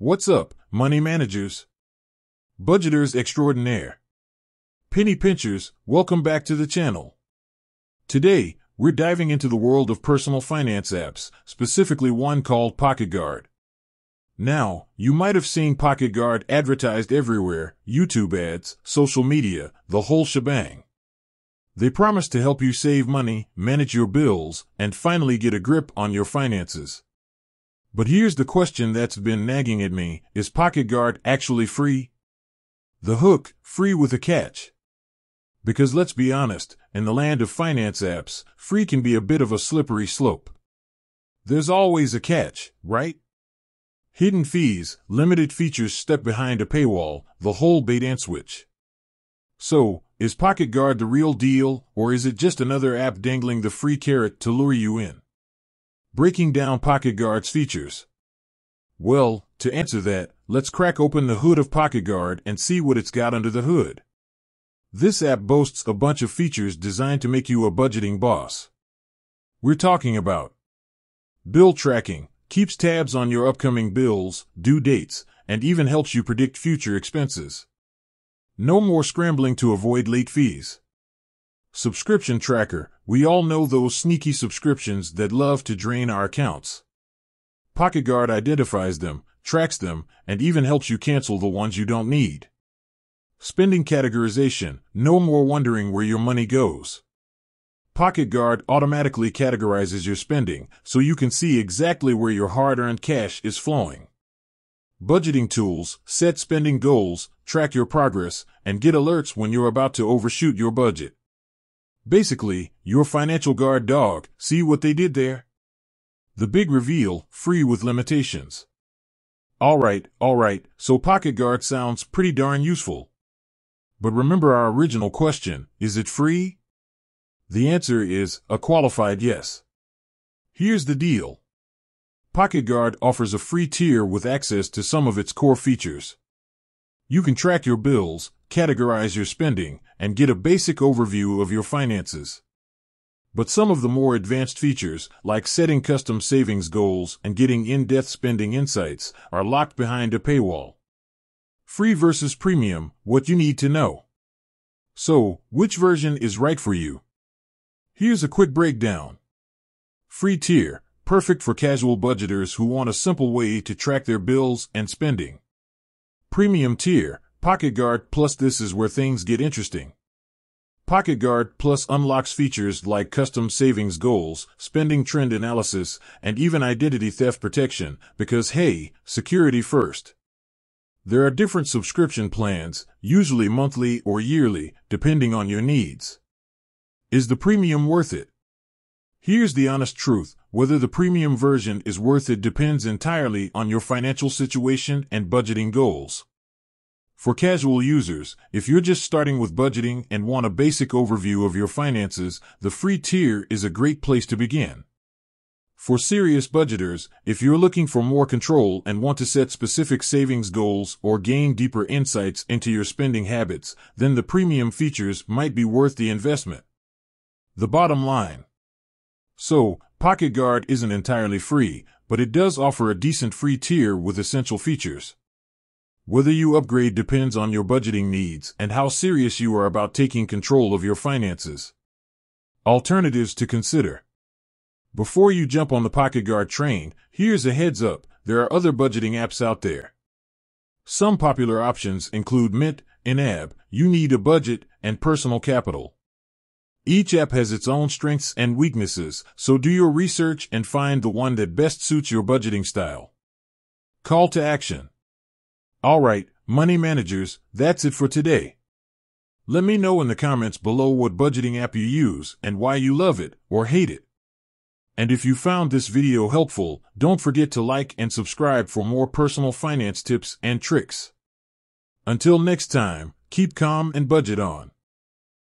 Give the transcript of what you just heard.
What's up, money managers? Budgeters extraordinaire. Penny pinchers, welcome back to the channel. Today, we're diving into the world of personal finance apps, specifically one called PocketGuard. Now, you might have seen PocketGuard advertised everywhere, YouTube ads, social media, the whole shebang. They promise to help you save money, manage your bills, and finally get a grip on your finances. But here's the question that's been nagging at me: is PocketGuard actually free? The hook, free with a catch. Because let's be honest, in the land of finance apps, free can be a bit of a slippery slope. There's always a catch, right? Hidden fees, limited features stuck behind a paywall, the whole bait and switch. So, is PocketGuard the real deal, or is it just another app dangling the free carrot to lure you in? Breaking down PocketGuard's features. Well, to answer that, let's crack open the hood of PocketGuard and see what it's got under the hood. This app boasts a bunch of features designed to make you a budgeting boss. We're talking about bill tracking, keeps tabs on your upcoming bills, due dates, and even helps you predict future expenses. No more scrambling to avoid late fees. Subscription tracker, we all know those sneaky subscriptions that love to drain our accounts. PocketGuard identifies them, tracks them, and even helps you cancel the ones you don't need. Spending categorization, no more wondering where your money goes. PocketGuard automatically categorizes your spending, so you can see exactly where your hard-earned cash is flowing. Budgeting tools, set spending goals, track your progress, and get alerts when you're about to overshoot your budget. Basically, your financial guard dog. See what they did there? The big reveal, free with limitations. Alright, so PocketGuard sounds pretty darn useful. But remember our original question, is it free? The answer is a qualified yes. Here's the deal. PocketGuard offers a free tier with access to some of its core features. You can track your bills, categorize your spending, and get a basic overview of your finances. But some of the more advanced features, like setting custom savings goals and getting in-depth spending insights, are locked behind a paywall. Free versus premium, what you need to know. So, which version is right for you? Here's a quick breakdown. Free tier, perfect for casual budgeters who want a simple way to track their bills and spending. Premium tier, PocketGuard Plus. This is where things get interesting. PocketGuard Plus unlocks features like custom savings goals, spending trend analysis, and even identity theft protection, because hey, security first. There are different subscription plans, usually monthly or yearly, depending on your needs. Is the premium worth it? Here's the honest truth: whether the premium version is worth it depends entirely on your financial situation and budgeting goals. For casual users, if you're just starting with budgeting and want a basic overview of your finances, the free tier is a great place to begin. For serious budgeters, if you're looking for more control and want to set specific savings goals or gain deeper insights into your spending habits, then the premium features might be worth the investment. The bottom line. So, PocketGuard isn't entirely free, but it does offer a decent free tier with essential features. Whether you upgrade depends on your budgeting needs and how serious you are about taking control of your finances. Alternatives to consider. Before you jump on the PocketGuard train, here's a heads up: there are other budgeting apps out there. Some popular options include Mint, ynab, You Need a Budget, and Personal Capital. Each app has its own strengths and weaknesses, so do your research and find the one that best suits your budgeting style. Call to action. Alright, money managers, that's it for today. Let me know in the comments below what budgeting app you use and why you love it or hate it. And if you found this video helpful, don't forget to like and subscribe for more personal finance tips and tricks. Until next time, keep calm and budget on.